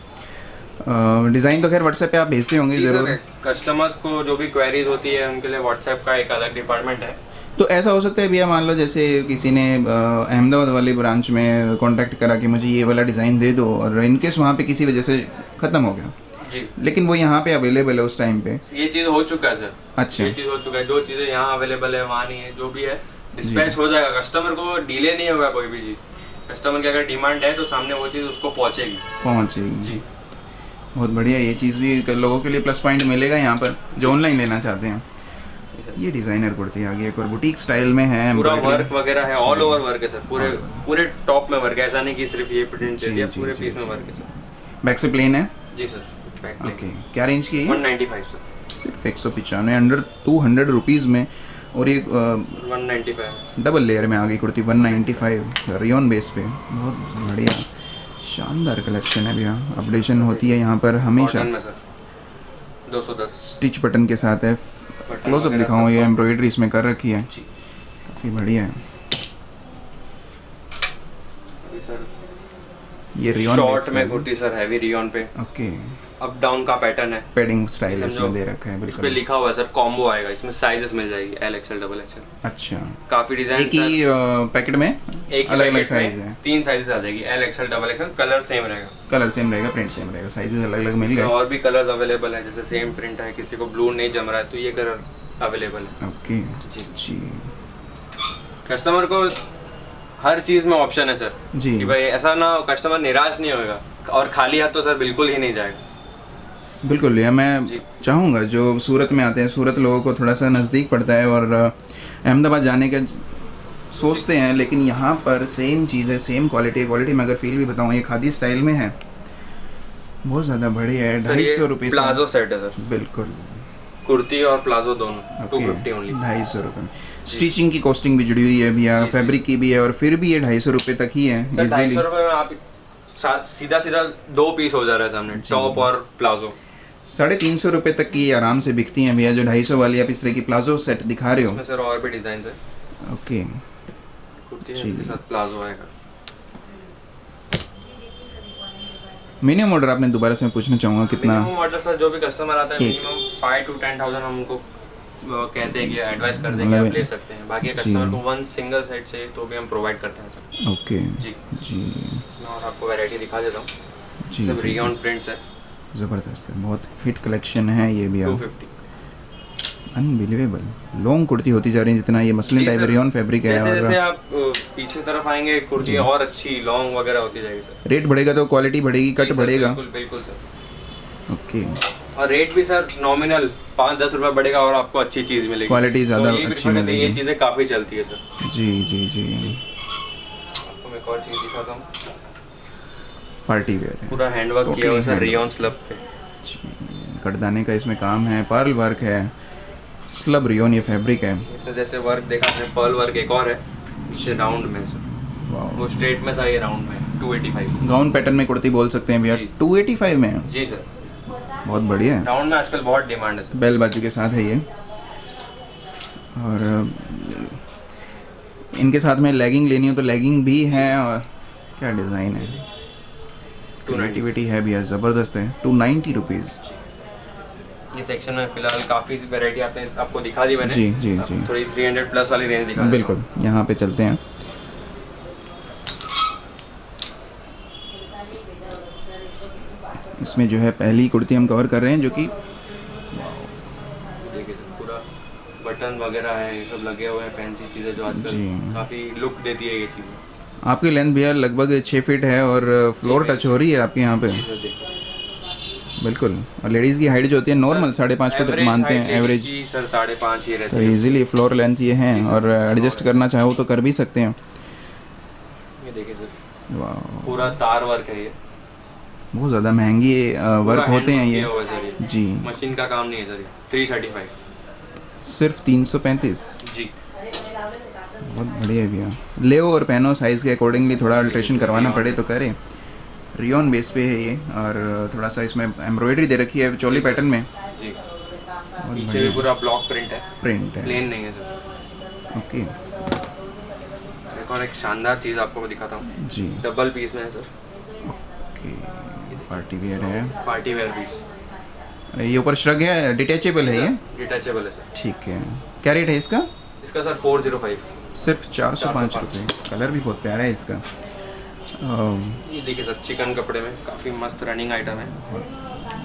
डिज़ाइन तो खैर व्हाट्सएप पे आप भेजते होंगे ज़रूर। कस्टमर्स को जो भी क्वेरीज होती है उनके लिए व्हाट्सएप का एक अलग डिपार्टमेंट है। तो ऐसा हो सकता है भैया, मान लो जैसे किसी ने अहमदाबाद वाली ब्रांच में कांटेक्ट करा कि मुझे ये वाला डिज़ाइन दे दो, और इनकेस वहाँ पे किसी वजह से ख़त्म हो गया, जी, लेकिन वो यहाँ पे अवेलेबल है उस टाइम पे? ये चीज़ हो चुका है सर। अच्छा, ये चीज़ हो चुका है, जो चीज़ें यहाँ अवेलेबल है वहाँ नहीं है, जो भी है डिस्पैच हो जाएगा, कस्टमर को डिले नहीं होगा कोई भी चीज़। कस्टमर की अगर डिमांड है तो सामने वो चीज़ उसको पहुँचेगी। पहुँचेगी। जी बहुत बढ़िया, ये चीज़ भी लोगों के लिए प्लस पॉइंट मिलेगा यहाँ पर जो ऑनलाइन लेना चाहते हैं। ये डिज़ाइनर कुर्ती आ गई एक और बुटीक स्टाइल में है, पूरा embroidery। वर्क वगैरह है, ऑल ओवर वर्क है सर, पूरे टॉप में वर्क है, ऐसा नहीं कि सिर्फ ये प्रिंट दे जी, दिया, जी, पूरे जी, पीस में जी। वर्क है सर। बैक से प्लेन है। जी सर, बैक ओके, क्या रेंज की है ये? 195 सर, सिर्फ 195, अंडर 200 रुपीज़ में। और ये 195 डबल लेयर में आ गई कुर्ती 195 रियोन बेस पे, बहुत बढ़िया शानदार कलेक्शन है भैया। अपडेशन होती है यहाँ पर हमेशा। कॉटन में सर 210 स्टिच बटन के साथ है। बटन क्लोजअप वगैरह दिखाऊँ, सब ये काम। एम्ब्रॉयडरी इसमें कर रखी है, जी काफ़ी बढ़िया है। अभी सर ये रियोन शॉर्ट में कुर्ती सर, हैवी रियोन पे, ओके, अप डाउन का पैटर्न है, पैडिंग स्टाइल समझो, इसमें दे रखा है इस पे बिल्कुल। लिखा हुआ है सर कॉम्बो आएगा, इसमें साइजेस मिल जाएगी एल एक्सएल डबल एक्सएल, अच्छा, काफी डिजाइन एक ही पैकेट में एक अलग अलग साइज है, 3 साइजेस आ जाएगी, L XL double XL, colour same रहेगा, कलर सेम रहेगा, प्रिंट सेम रहेगा, साइजेस अलग अलग मिल इसमें गए। और भी कलर्स अवेलेबल है, जैसे सेम प्रिंट है, किसी को ब्लू नहीं जम रहा है तो ये कलर अवेलेबल है। ओके जी जी कस्टमर को हर चीज में ऑप्शन है सर, जी, कि भाई ऐसा ना कस्टमर निराश नहीं होगा, और खाली हाथ तो सर बिल्कुल ही नहीं जाएगा। बिल्कुल भैया। मैं जी। चाहूँगा जो सूरत में आते हैं, सूरत लोगों को थोड़ा सा नज़दीक पड़ता है और अहमदाबाद जाने का सोचते हैं, लेकिन यहाँ पर सेम चीज़ है, सेम क्वालिटी है। क्वालिटी में अगर फील भी बताऊँ, ये खादी स्टाइल में है, बहुत ज़्यादा बढ़िया है। सर, ये 250 रुपये प्लाजो सेट है सर, बिल्कुल, कुर्ती और प्लाजो दोनों 250 ओनली। 250 रुपये में स्टिचिंग की कॉस्टिंग भी जुड़ी हुई है भैया, जी, फैब्रिक की भी है, और फिर भी ये 250 रुपये तक ही है सर इजीली। 250 रुपये में आप सीधा सीधा 2 पीस हो जा रहा है सामने, टॉप और प्लाजो। 350 रुपये तक की आराम से बिकती हैं भैया, जो 250 वाली आप इस तरह की प्लाजो सेट दिखा रहे हो। इसमें सर और भी डिजाइन है, ओके, कुर्ती है, जी। इसके साथ प्लाजो आएगा। मिनिमम ऑर्डर आपने दोबारा से मैं पूछना चाहूँगा कितना? मिनिमम ऑर्डर सर जो भी कस्टमर आता है एक। मिनिमम 5 to 10,000 हम उनको कहते हैं कि एडवाइस कर देंगे, मतलब आप ले सकते हैं। बाकी जी। कस्टमर को वन सिंगल सेट चाहिए तो भी हम प्रोवाइड करते हैं सर। ओके जी जी इसमें और आपको वैरायटी दिखा देता हूँ, जी सब रियॉन प्रिंट्स है, ज़बरदस्त है, बहुत हिट कलेक्शन है ये भी। 250। अनबिलीवेबल लॉन्ग कुर्ती होती जा रही है, जितना ये मसलिन जी टाइप सर, रेयन फैब्रिक है। जैसे जैसे और आप पीछे तरफ आएंगे कुर्ती और अच्छी लॉन्ग वगैरह होती जाएगी सर। रेट बढ़ेगा तो क्वालिटी बढ़ेगी, कट जी सर, बढ़ेगा। बिल्कुल बिल्कुल सर। ओके, और रेट भी सर नॉमिनल 5-10 रुपए बढ़ेगा और आपको अच्छी चीज मिलेगी, क्वालिटी ज़्यादा तो ये भी अच्छी थोड़ी- मिलेगी। ये चीजें काफी चलती है सर। जी जी जी, आपको मैं एक और चीज दिखाता हूँ, पार्टी वेयर है, पूरा हैंडवर्क किया हुआ है सर, Totally रियॉन स्लब पे। कटदाने का इसमें काम है, पर्ल वर्क है, स्लब रियोन ये फैब्रिक है। इसमें जैसे वर्क देखा आपने, पर्ल वर्क एक और है, पीछे राउंड में सर, वाह, वो स्ट्रेट में था, ये राउंड में 285। गाउन पैटर्न में कुर्ती बोल सकते हैं भैया। जी। 285 में है, जी सर, बहुत बढ़िया है। राउंड में आजकल बहुत डिमांड है सर। बेल बाजू के साथ है ये, और इनके साथ में लेगिंग लेनी हो तो लेगिंग भी है। और क्या डिज़ाइन है, 290। क्रिएटिविटी है भैया, ज़बरदस्त है। 290 रुपीज़। ये सेक्शन में फिलहाल काफी वैरायटी आपको दिखा दी मैंने। जी जी अब जी, थोड़ी 300 प्लस वाली रेंज दिखा देता हूँ। बिल्कुल, यहाँ पे चलते हैं। इसमें जो है पहली कुर्ती हम कवर कर रहे हैं, जो कि देखिए सर, पूरा बटन वगैरह है, ये सब लगे हुए हैं, फैंसी चीज़ें जो आजकल जी। काफ़ी लुक देती है ये चीज़ें। आपकी लेंथ भैया लगभग 6 फीट है, और फ्लोर टच हो रही है आपके यहाँ पे, जी सर, देखिए बिल्कुल। और लेडीज़ की हाइट जो होती है नॉर्मल 5.5 फुट Average मानते हैं, height एवरेज, ladies की सर 5.5 ही रहती तो है। इजीली फ्लोर लेंथ ये हैं, जी सर। और एडजस्ट करना चाहो तो कर भी सकते हैं। ये देखिए सर, वाह, पूरा तार वर्क है ये, बहुत ज़्यादा महंगी वर्क पूरा होते हैं hand ये। किया हुआ है सर ये। जी, मशीन का काम नहीं है सर ये। 335 सिर्फ 335। जी। बहुत बढ़िया है भैया। ले और पहनो, साइज़ के अकॉर्डिंगली थोड़ा अल्ट्रेशन करवाना पड़े तो करें। रियोन बेस पे है ये, और थोड़ा सा इसमें एम्ब्रॉयडरी दे रखी है चोली पैटर्न में, जी, बहुत पीछे बढ़िया भी पूरा ब्लॉक प्रिंट है, प्रिंट है। प्लेन नहीं है सर। ओके एक और एक शानदार चीज़ आपको मैं दिखाता हूँ, जी, डबल पीस में है सर, ओके, पार्टी वेयर है। पार्टी वेयर पीस, ये ऊपर श्रग है, डिटैचेबल है ये, डिटैचेबल है सर। ठीक है। क्या रेट है इसका? इसका सर 405। सिर्फ 405 रुपये। कलर भी बहुत प्यारा है इसका। ये देखिए सर, चिकन कपड़े में काफ़ी मस्त रनिंग आइटम है,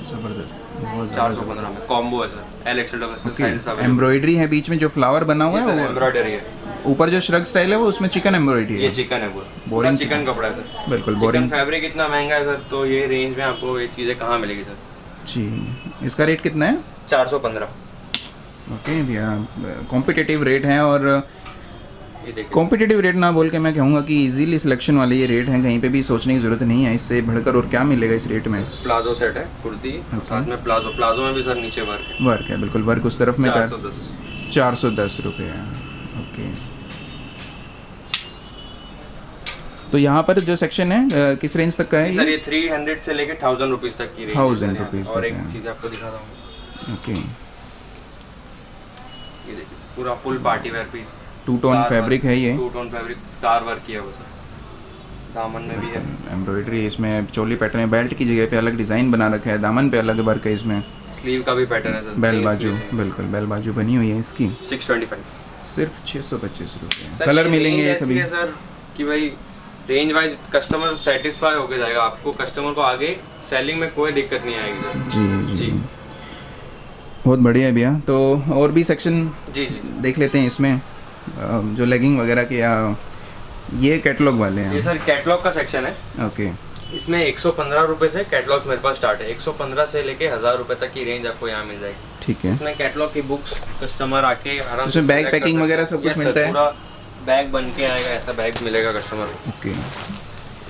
ज़बरदस्त, बहुत ज़बरदस्त। 415 में कॉम्बो है sir, L XL double XL sizes available. Embroidery है बीच में, जो फ्लावर बना हुआ है वो एम्ब्रॉयडरी है, ऊपर जो श्रग स्टाइल है वो उसमें चिकन एम्ब्रॉयडरी ये है। चिकन है पूरा, Boring चिकन कपड़ा है सर, बिल्कुल चिकन बोरिंग। फैब्रिक इतना महंगा है सर, तो ये रेंज में आपको ये चीज़ें कहाँ मिलेगी सर? जी, इसका रेट कितना है? 415। ओके भैया, कॉम्पिटिटिव रेट हैं, और ये देखिए कॉम्पिटिटिव रेट ना बोल के मैं कहूँगा कि इजीली सिलेक्शन वाले ये रेट हैं, कहीं पे भी सोचने की ज़रूरत नहीं है। इससे बढ़कर और क्या मिलेगा इस रेट में। प्लाजो सेट है, कुर्ती साथ में प्लाजो में भी सर नीचे वर्क है। वर्क है, बिल्कुल वर्क उस तरफ में 410 410 रुपये है। ओके, तो यहाँ पर जो सेक्शन है किस रेंज तक का है सर? ये 300 से लेके 1000 रुपीज़ तक की रेंज है 1000 रुपीज़ और तक एक है। चीज़ आपको दिखाता हूँ, ओके, ये देखिए पूरा full party wear piece, two tone fabric है ये, टू टोन फैब्रिक, तार वर्क किया हुआ सर, दामन में भी है एम्ब्रॉयडरी इसमें, चोली पैटर्न है, बेल्ट की जगह पे अलग डिज़ाइन बना रखा है, दामन पे अलग वर्क है इसमें, स्लीव का भी पैटर्न है सर, बेल बाजू, बिल्कुल बेल बाजू बनी हुई है इसकी। 625 सिर्फ 625 रुपये। सर, कलर ये मिलेंगे range ये ऐसी सभी? है सर कि भाई रेंज वाइज कस्टमर सेटिस्फाई होके जाएगा, आपको कस्टमर को आगे सेलिंग में कोई दिक्कत नहीं आएगी सर। जी जी बहुत बढ़िया है भैया। तो और भी सेक्शन जी जी देख लेते हैं इसमें, जो लेगिंग वगैरह के, या ये कैटलॉग वाले ये हैं? सर कैटलॉग का सेक्शन है। ओके, इसमें 115 रुपए से कैटलॉग्स मेरे पास स्टार्ट है, 115 से लेके 1000 रुपए तक की रेंज आपको यहाँ मिल जाएगी। ठीक है। इसमें कैटलॉग की बुक्स कस्टमर आके आराम इसमें बैग select कर पैकिंग सकते वगैरह हैं। सब कुछ Yes, sir, मिलता है? पूरा बैग बन के आएगा, ऐसा बैग मिलेगा कस्टमर को। ओके,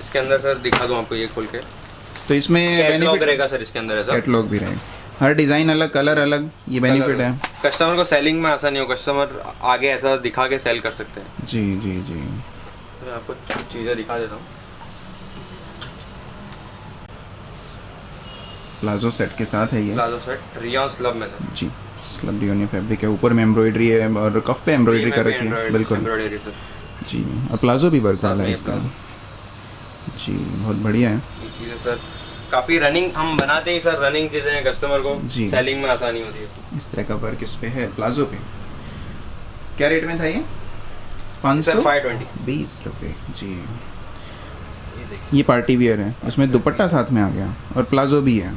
इसके अंदर सर दिखा दूँ आपको ये खोल के, तो इसमें कैटलॉग बेनिफिट, रहेगा सर इसके अंदर ऐसा। कैटलॉग भी रहेगा, हर डिज़ाइन अलग, कलर अलग, ये बेनिफिट है। कस्टमर को सेलिंग में आसानी हो, कस्टमर आगे ऐसा दिखा के सेल कर सकते हैं। जी जी जी, मैं आपको चीज़ें दिखा देता हूँ। प्लाजो सेट के साथ है ये। प्लाजो सेट रियॉन स्लब में सर, जी, स्लब डियोनी फैब्रिक है, ऊपर में एम्ब्रॉयडरी है और कफ पे एम्ब्रॉयडरी कर रखी है, बिल्कुल एम्ब्रॉयडरी सर। जी, और प्लाजो भी वर्क साथ वाला में है ये इसका। प्लाजो। जी बहुत बढ़िया है। ये चीज़ें सर काफ़ी रनिंग हम बनाते हैं सर, रनिंग चीज़ें हैं, कस्टमर को जी। सेलिंग में आसानी होती है। इस तरह का वर्क इस पे है, प्लाजो पे। क्या रेट में था ये? सर 520 रुपये। जी, ये देखिए ये पार्टी वियर है, इसमें दुपट्टा साथ में आ गया और प्लाजो भी है।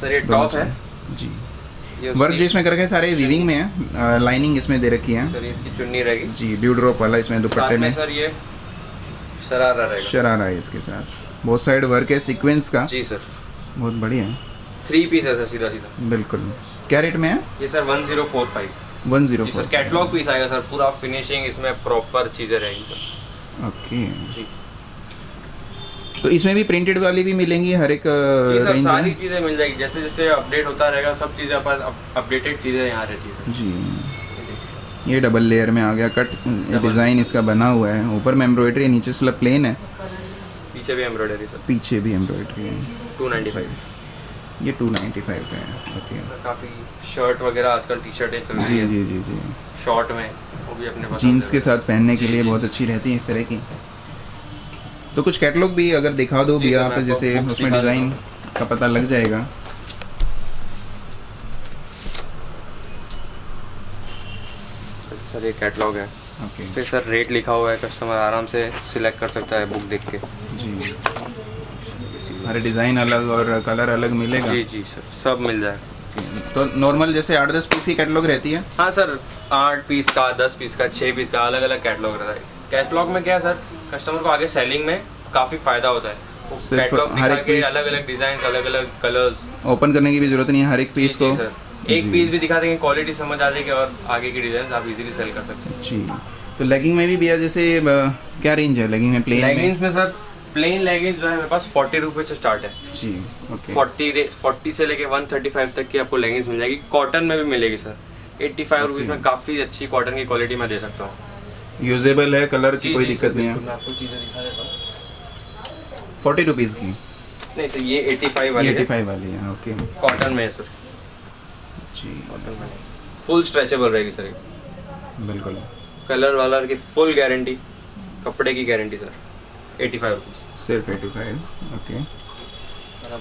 सर, ये दोनों टॉप है। जी, ये वर्क उसकी- जो इसमें कर रखे हैं सारे वीविंग में है, लाइनिंग इसमें दे रखी है। सर ये इसकी चुन्नी रहेगी, जी, ड्यू ड्रॉप वाला इसमें साथ दुपट्टे में में सर ये शरारा रहेगा। शरारा है इसके साथ, बहुत साइड वर्क है सीक्वेंस का, जी सर, बहुत बढ़िया है। 3 पीस है सर, सीधा सीधा। बिल्कुल। क्या रेट में है? ये सर 1045। 104। जी सर, कैटलॉग पीस आएगा सर, पूरा फिनिशिंग इसमें प्रॉपर चीज़ें रहेगी सर। ओके, जी तो इसमें भी प्रिंटेड वाली भी मिलेंगी, हर एक जी सर, रेंज सारी है? चीज़ें मिल जाएगी, जैसे जैसे अपडेट होता रहेगा सब चीज़ें पास अपडेटेड चीज़ें यहाँ रहती है जी, ये डबल लेयर में आ गया, कट डिज़ाइन इसका बना हुआ है, ऊपर में एम्ब्रॉयडरी है, नीचे स्लब प्लेन है, पीछे भी एम्ब्रॉयडरी सर। पीछे भी एम्ब्रॉयडरी है। 295 ये 295 का है। ओके, सर, काफ़ी शर्ट वगैरह आजकल टी शर्टें चल रही जी है जी जी जी, शॉर्ट में, वो भी अपने पास जीन्स के साथ पहनने के जी, लिए जी। बहुत अच्छी रहती हैं इस तरह की। तो कुछ कैटलॉग भी अगर दिखा दो जी भैया सर, आप, मैं आपको जैसे books उसमें दिखा डिज़ाइन देता का पता लग जाएगा। सर ये कैटलॉग है, ओके इस पे सर रेट लिखा हुआ है, कस्टमर आराम से सिलेक्ट कर सकता है बुक देख के। जी, हर डिज़ाइन अलग और कलर अलग मिलेगा। जी जी सर, सब मिल जाएगा। तो नॉर्मल जैसे 8-10 पीस की कैटलॉग रहती है? हाँ सर, 8 पीस का, 10 पीस का, 6 पीस का, अलग अलग कैटलॉग रहता है। कैटलॉग में क्या है सर, कस्टमर को आगे सेलिंग में काफ़ी फ़ायदा होता है। सिर्फ कैटलॉग हर दिखा एक के पीस अलग अलग डिज़ाइन, अलग अलग कलर्स, ओपन करने की भी ज़रूरत नहीं है, हर एक पीस को। सर एक जी। पीस भी दिखा देंगे, क्वालिटी समझ आ जाएगी और आगे की डिज़ाइन आप इजीली सेल कर सकते हैं। जी, तो लेगिंग में भी भैया जैसे क्या रेंज है लेगिंग में, प्लेन में? लेगिंग्स में सर, प्लेन लेगिंग्स जो है मेरे पास 40 रुपये से स्टार्ट है। जी, ओके 40 से लेके 135 तक की आपको लेगिंग्स मिल जाएगी, कॉटन में भी मिलेगी सर। 85 रुपीज़ में काफ़ी अच्छी कॉटन की क्वालिटी मैं दे सकता हूँ। यूजेबल है, कलर की जी, कोई जी, दिक्कत सर, नहीं बिल्कुल, है। मैं आपको चीज़ें दिखा देता हूँ। 40 रुपीज़ की? नहीं सर, ये 85 वाली है, 85 वाली है। ओके कॉटन में है सर, जी, कॉटन में फुल स्ट्रेचेबल रहेगी सर, ये बिल्कुल कलर वालर की फुल गारंटी, कपड़े की गारंटी सर। 85 रुपीज़। सिर्फ 85। ओके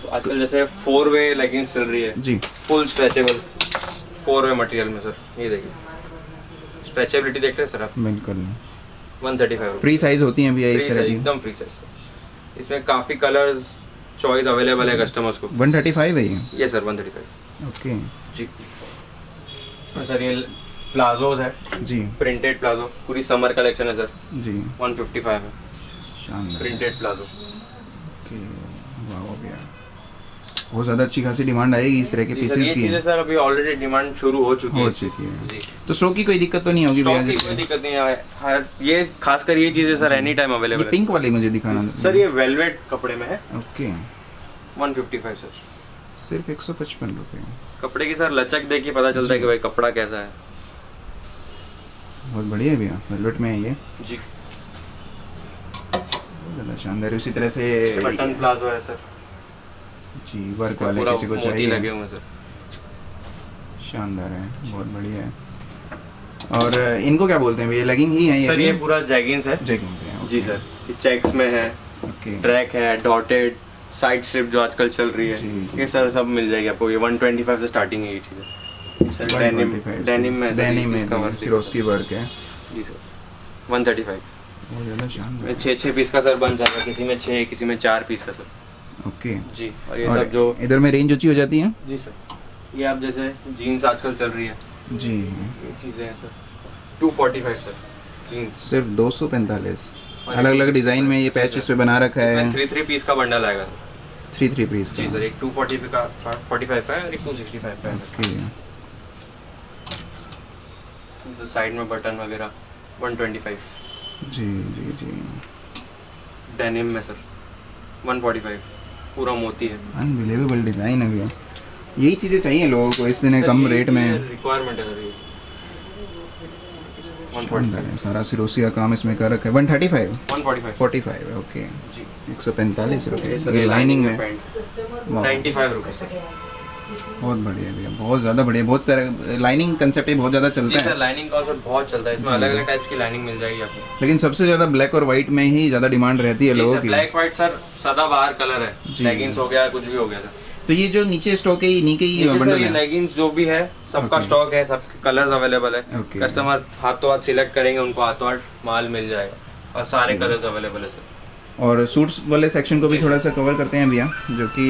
आजकल जैसे 4 वे लेगिंग्स चल रही है, जी, फुल स्ट्रेचेबल 4 वे मटेरियल में सर, ये देखिए स्ट्रेचेबिलिटी देख रहे हैं सर आप। बिल्कुल 135 रुपीज़। फ्री साइज होती हैं भैया इस फ्री तरह साइज, की? एकदम फ्री साइज। इसमें काफ़ी कलर्स चॉइस अवेलेबल है कस्टमर्स को। 135 है ये? ये सर 135 ओके जी। और सर ये प्लाजोज है, जी प्रिंटेड प्लाजो, पूरी समर कलेक्शन है सर, जी, 155 है शानदार। Printed palazzo. ओके, वाह भैया, बहुत ज़्यादा अच्छी खासी डिमांड आएगी इस तरह के जी सर, पीसेस ये की। चीज़ें सर अभी ऑलरेडी डिमांड शुरू हो चुकी है हो इस चीज़ चुकी है। की। जी, तो स्टॉक की कोई दिक्कत तो नहीं होगी भैया? स्टॉक की कोई जैसे दिक्कत नहीं है। हर ये खासकर ये चीज़ें सर एनी टाइम ये अवेलेबल है। पिंक वाली मुझे दिखाना। सर ये वेलवेट कपड़े में है, ओके, 155 सर। सिर्फ 155 रुपये। कपड़े की सर लचक देख के पता चलता है कि भाई कपड़ा कैसा है। बहुत बढ़िया है भैया, वेलवेट में है ये, जी, बहुत ज़्यादा शानदार है। उसी तरह से बटन प्लाजो है सर, जी, वर्क वाले पूरा किसी को मोती चाहिए, लगे हुए हैं सर। शानदार है, बहुत बढ़िया है। और इनको क्या बोलते हैं भैया? लेगिंग ही है ये? सर ये पूरा जैगिंग्स है। जैगिंग्स है। जी सर, ये चेक्स में है, ओके, ट्रैक है, डॉटेड साइड स्ट्रिप जो आजकल चल रही जी, है, जी। ये सर सब मिल जाएगी आपको। ये 125 से स्टार्टिंग है ये चीज़ें सर। डेनिम में डेनिम में सिरोस्की वर्क है। जी सर, 135 बहुत ज़्यादा शानदार है। 6 पीस का सर बन जाएगा, किसी में 6 किसी में 4 पीस का सर। ओके, जी, और ये और सब जो इधर में रेंज ऊंची हो जाती है? जी सर, ये आप जैसे जीन्स आजकल चल रही है, जी, ये चीज़ें हैं सर। 245 sir jeans. सिर्फ 245। अलग अलग डिज़ाइन में ये पैच इस पे बना रखा है। इसमें 3 पीस का बंडल आएगा सर। 3 पीस का। जी सर, एक 240 का 45 का है और एक 265 का है। ओके, तो साइड में बटन वगैरह 125। जी जी जी, डेनिम में सर 145, पूरा मोती है। अनबिलीवेबल डिज़ाइन है भैया। यही चीज़ें चाहिए लोगों को इस दिन कम रेट में। रिक्वायरमेंट है सर ये। शानदार है, सारा सिरोसी का काम इसमें कर रखा है। 135 145 45 है, ओके, जी। 145 ये सर रुपये लाइनिंग में। पैंट वाह, 95 रुपये सर। बहुत बढ़िया भैया, बहुत ज़्यादा बढ़िया। बहुत सारे लाइनिंग कंसेप्ट बहुत ज़्यादा जी चलता सर, है, लाइनिंग का सर बहुत चलता है। इसमें अलग अलग टाइप्स की लाइनिंग मिल जाएगी आपको। लेकिन सबसे ज़्यादा ब्लैक और वाइट में ही ज़्यादा डिमांड रहती है जी लोगों सर, की। ब्लैक वाइट सर सदाबहार कलर है। जी। लेगिंग्स हो गया, कुछ भी हो गया सर। तो ये जो नीचे स्टॉक है, इन्हीं के ही देखिए सर, बंडल ये है? लेगिंग्स जो भी है सबका Okay. स्टॉक है, सबके कलर्स अवेलेबल है। Okay. कस्टमर हाथों हाथ सिलेक्ट करेंगे, उनको हाथों हाथ माल मिल जाएगा और सारे कलर्स अवेलेबल है सर। और सूट्स वाले सेक्शन को भी जी, थोड़ा सा कवर करते हैं भैया, जो कि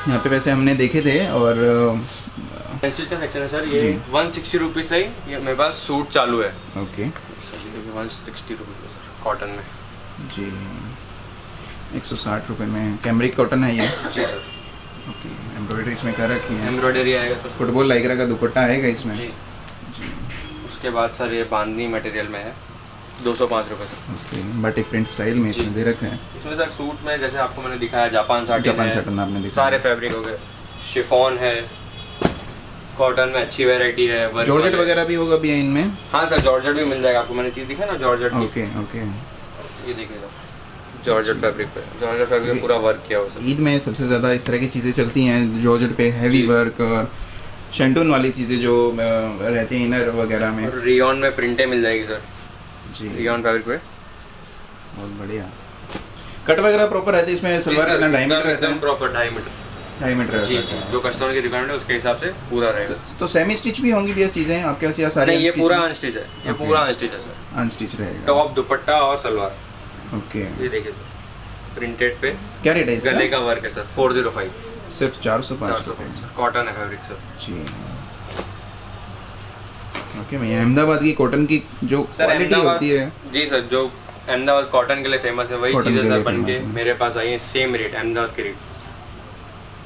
यहाँ पे वैसे हमने देखे थे। और नेक्स्ट का सेक्शन है सर, जी। ये 160 रुपीज़ से ही ये मेरे पास सूट चालू है। ओके, सर ये देखिए 160 रुपीज़ सर, कॉटन में। जी, 160 रुपये में कैमरिक कॉटन है ये। जी सर, ओके, एम्ब्रॉयडरी इसमें कर रखी है। एम्ब्रॉयडरी आएगा तो फुटबॉल लाइक्रा का दुपट्टा आएगा इसमें। जी। जी, उसके बाद सर ये बांधनी मटेरियल में है, 205 रुपये sir. Okay, batik print style में इसमें जी। दे रखा है। इसमें सर सूट में जैसे आपको मैंने दिखाया जापान साटन जापान है, साटन आपने दिखाया। सारे फैब्रिक हो गए, शिफॉन है, कॉटन में अच्छी वैरायटी है, वर्क जॉर्जेट वाले। वगैरह भी होगा भैया इनमें? हाँ सर, जॉर्जेट भी मिल जाएगा आपको। मैंने चीज़ दिखा ना जॉर्जेट की, ओके ओके। ये देखिएगा जॉर्जेट फैब्रिक पे, जॉर्जेट फैब्रिक पे पूरा वर्क किया हुआ सर। ईद में सबसे ज़्यादा इस तरह की चीज़ें चलती हैं, जॉर्जेट पे हैवी जी। वर्क और शेंटून वाली चीज़ें जो रहती हैं इनर वगैरह में। और रियॉन में प्रिंटें मिल जाएगी सर, जी, रियॉन फैब्रिक पे। बहुत बढ़िया। कट वगैरह प्रॉपर रहती है इसमें? सलवार कितना डायमीटर रहता है? Proper 2.5 metre. 2.5 मीटर जी रहता जी, है। जो कस्टमर की रिक्वायरमेंट है उसके हिसाब से पूरा रहेगा। तो सेमी स्टिच भी होंगी भैया चीज़ें आपके पास या सारी? नहीं, ये पूरा अनस्टिच है, ये Okay. पूरा अनस्टिच है सर। अनस्टिच रहेगा। टॉप, दुपट्टा और सलवार। ओके, ये देखिए सर, प्रिंटेड पे क्या रेट है इसका? गले का वर्क है सर, 405। सिर्फ 405 रुपये। सर, कॉटन है फैब्रिक सर। जी, ओके भैया। अहमदाबाद की कॉटन की जो सर क्वालिटी अहमदाबाद, होती है, जी सर, जो अहमदाबाद कॉटन के लिए फेमस है वही कॉटन चीज़ें के सर लिए बन के famous है। मेरे पास आई है सेम रेट, अहमदाबाद के रेट।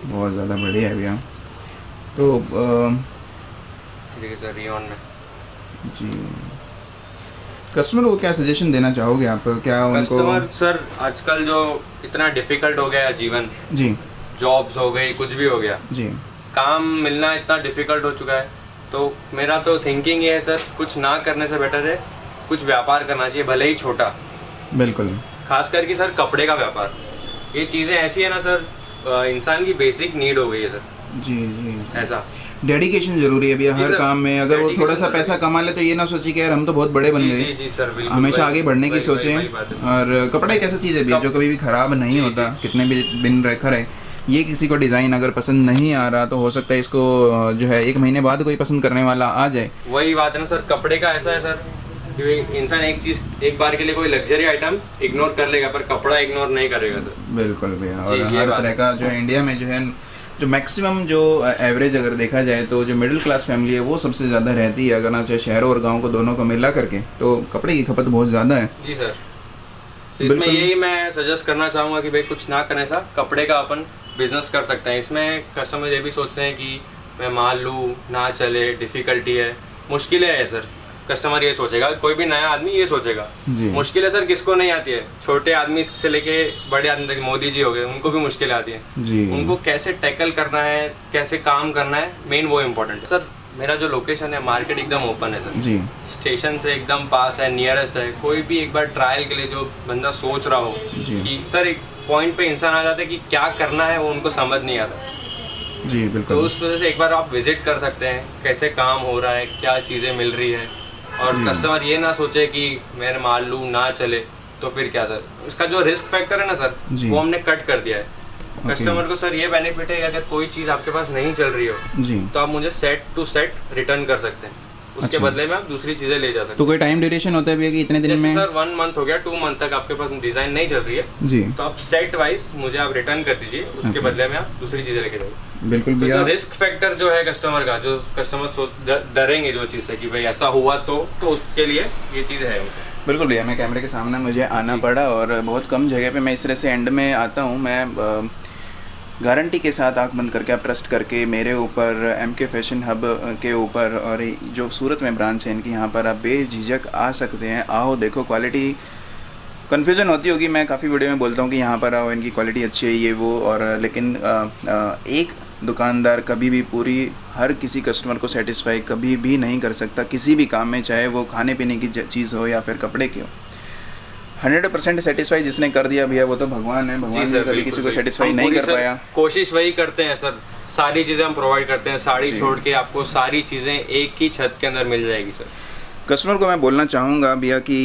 बहुत ज़्यादा बढ़िया है भैया। तो देखिए सर, रियॉन में जी, कस्टमर को क्या सजेशन देना चाहोगे आप? क्या उनको? कस्टमर सर आजकल जो इतना डिफिकल्ट हो गया है जीवन, जी जॉब्स हो गई, कुछ भी हो गया, जी, काम मिलना इतना डिफिकल्ट हो चुका है। तो मेरा तो थिंकिंग ये है सर, कुछ ना करने से बेटर है कुछ व्यापार करना चाहिए, भले ही छोटा। बिल्कुल। खास करके सर कपड़े का व्यापार, ये चीज़ें ऐसी है ना सर, इंसान की बेसिक नीड हो गई है सर। जी जी, ऐसा डेडिकेशन जरूरी है भैया जी हर सर, काम में। अगर वो थोड़ा dedication सा जरूरी पैसा है। कमा ले तो ये ना सोचे कि यार हम तो बहुत बड़े बन जी गए। जी जी सर, बिल्कुल। हमेशा वही- आगे बढ़ने की वही- वही- सोचें। वही बात है सर। और कपड़ा एक ऐसा चीज़ है भैया जो कभी भी खराब नहीं जी, होता, जी। कितने भी दिन रखा रहे। ये किसी को डिज़ाइन अगर पसंद नहीं आ रहा तो हो सकता है इसको जो है 1 महीने बाद कोई पसंद करने वाला आ जाए। वही बात है ना सर, कपड़े का ऐसा है सर कि इंसान एक चीज़ एक बार के लिए कोई लग्जरी आइटम इग्नोर कर लेगा पर कपड़ा इग्नोर नहीं करेगा सर। बिल्कुल भैया। जी, और ये हर बात तरह का जो है इंडिया में जो है जो मैक्सिमम जो एवरेज अगर देखा जाए तो जो मिडिल क्लास फैमिली है वो सबसे ज़्यादा रहती है, अगर ना चाहे शहरों और गांव को दोनों को मिला करके, तो कपड़े की खपत बहुत ज़्यादा है। जी सर। तो इसमें बिल्कुल। यही मैं सजेस्ट करना चाहूँगा कि भाई कुछ ना करें ऐसा, कपड़े का अपन बिजनेस कर सकते हैं। इसमें कस्टमर ये भी सोचते हैं कि मैं माल लूँ ना चले, डिफ़िकल्टी है, मुश्किलें है सर। कस्टमर ये सोचेगा, कोई भी नया आदमी ये सोचेगा। जी। मुश्किलें सर किसको नहीं आती है, छोटे आदमी से लेके बड़े आदमी तक, मोदी जी हो गए, उनको भी मुश्किलें आती हैं। जी। उनको कैसे टैकल करना है, कैसे काम करना है, मेन वो इम्पोर्टेंट है सर। मेरा जो लोकेशन है, मार्केट एकदम ओपन है सर, जी। स्टेशन से एकदम पास है, नियरेस्ट है। कोई भी एक बार ट्रायल के लिए जो बंदा सोच रहा हो जी। कि सर एक पॉइंट पे इंसान आ जाता है कि क्या करना है, वो उनको समझ नहीं आता। जी तो बिल्कुल। उस वजह से एक बार आप विजिट कर सकते हैं, कैसे काम हो रहा है, क्या चीज़ें मिल रही है। और जी। कस्टमर ये ना सोचे कि मैं माल लूँ ना चले, तो फिर क्या सर, इसका जो रिस्क फैक्टर है ना सर, जी। वो हमने कट कर दिया है। कस्टमर को सर ये बेनिफिट है कि अगर कोई चीज़ आपके पास नहीं चल रही हो जी। तो आप मुझे सेट टू सेट रिटर्न कर सकते हैं, उसके अच्छा। बदले में आप दूसरी चीज़ें ले जा सकते हैं। तो कोई टाइम ड्यूरेशन होता है भैया कि इतने दिन जैसे में? सर 1 मंथ हो गया, 2 मंथ तक आपके पास डिज़ाइन नहीं चल रही है, जी। तो आप सेट वाइज मुझे आप रिटर्न कर दीजिए, उसके Okay. बदले में आप दूसरी चीज़ें लेके जाइए। बिल्कुल तो भैया। जो रिस्क फैक्टर जो है कस्टमर का, जो कस्टमर डरेंगे जो चीज़ से कि भाई ऐसा हुआ तो उसके लिए ये चीज़ है। बिल्कुल भैया, मैं कैमरे के सामने मुझे आना पड़ा और बहुत कम जगह पे मैं इस तरह से एंड में आता हूँ। मैं गारंटी के साथ आंख बंद करके, आप ट्रस्ट करके मेरे ऊपर, MK फैशन हब के ऊपर, और जो सूरत में ब्रांच है इनकी, यहाँ पर आप बेझिझक आ सकते हैं। आओ, देखो क्वालिटी। कन्फ्यूज़न होती होगी, मैं काफ़ी वीडियो में बोलता हूँ कि यहाँ पर आओ, इनकी क्वालिटी अच्छी है, ये वो, और लेकिन एक दुकानदार कभी भी पूरी हर किसी कस्टमर को सेटिस्फाई कभी भी नहीं कर सकता किसी भी काम में, चाहे वो खाने पीने की चीज़ हो या फिर कपड़े की हो। 100% सेटिस्फाई जिसने कर दिया भैया, वो तो भगवान है। भगवान ने कभी किसी को सेटिस्फाई नहीं कर पाया। कोशिश वही करते हैं सर, सारी चीज़ें हम प्रोवाइड करते हैं, साड़ी जी। छोड़ के आपको सारी चीज़ें एक ही छत के अंदर मिल जाएगी सर। कस्टमर को मैं बोलना चाहूँगा भैया कि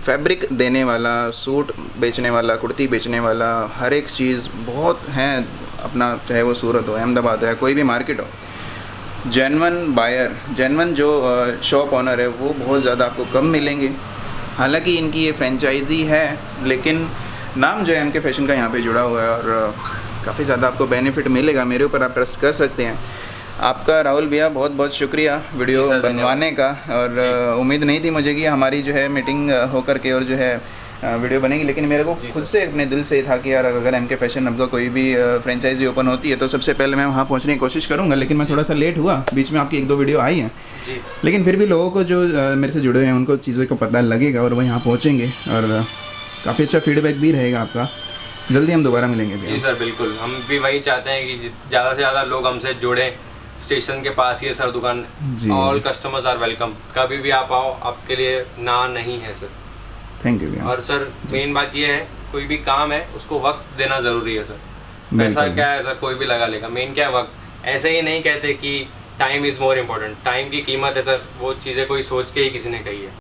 फैब्रिक देने वाला, सूट बेचने वाला, कुर्ती बेचने वाला, हर एक चीज़ बहुत हैं अपना, चाहे वो सूरत हो, अहमदाबाद है, कोई भी मार्केट हो। जेन्युइन बायर, जेन्युइन जो शॉप ऑनर है, वो बहुत ज़्यादा आपको कम मिलेंगे। हालांकि इनकी ये फ्रेंचाइजी है, लेकिन नाम जो है MK फैशन का यहाँ पे जुड़ा हुआ है, और काफ़ी ज़्यादा आपको बेनिफिट मिलेगा। मेरे ऊपर आप ट्रस्ट कर सकते हैं। आपका राहुल भैया बहुत बहुत शुक्रिया वीडियो जी सर, बनवाने का, और उम्मीद नहीं थी मुझे कि हमारी जो है मीटिंग होकर के और जो है वीडियो बनेगी, लेकिन मेरे को खुद से अपने दिल से था कि यार अगर MK फैशन हब का कोई भी फ्रेंचाइजी ओपन होती है तो सबसे पहले मैं वहाँ पहुँचने की कोशिश करूँगा। लेकिन मैं थोड़ा सा लेट हुआ, बीच में आपकी 1-2 वीडियो आई हैं, जी। लेकिन फिर भी लोगों को जो मेरे से जुड़े हुए हैं उनको चीज़ों का पता लगेगा और वो यहाँ पहुँचेंगे, और काफ़ी अच्छा फीडबैक भी रहेगा आपका। जल्दी हम दोबारा मिलेंगे जी भैया। सर बिल्कुल, हम भी वही चाहते हैं कि ज़्यादा से ज़्यादा लोग हमसे जुड़ें। स्टेशन के पास ही है सर दुकान, जी। ऑल कस्टमर्स आर वेलकम, कभी भी आप आओ, आपके लिए ना नहीं है सर। थैंक यू भैया। और सर मेन बात ये है, कोई भी काम है उसको वक्त देना ज़रूरी है सर। पैसा बिल्कुल। क्या है सर, कोई भी लगा लेगा, मेन क्या है वक्त। ऐसे ही नहीं कहते कि time is more important, time की कीमत है सर, वो चीज़ें कोई सोच के ही किसी ने कही है।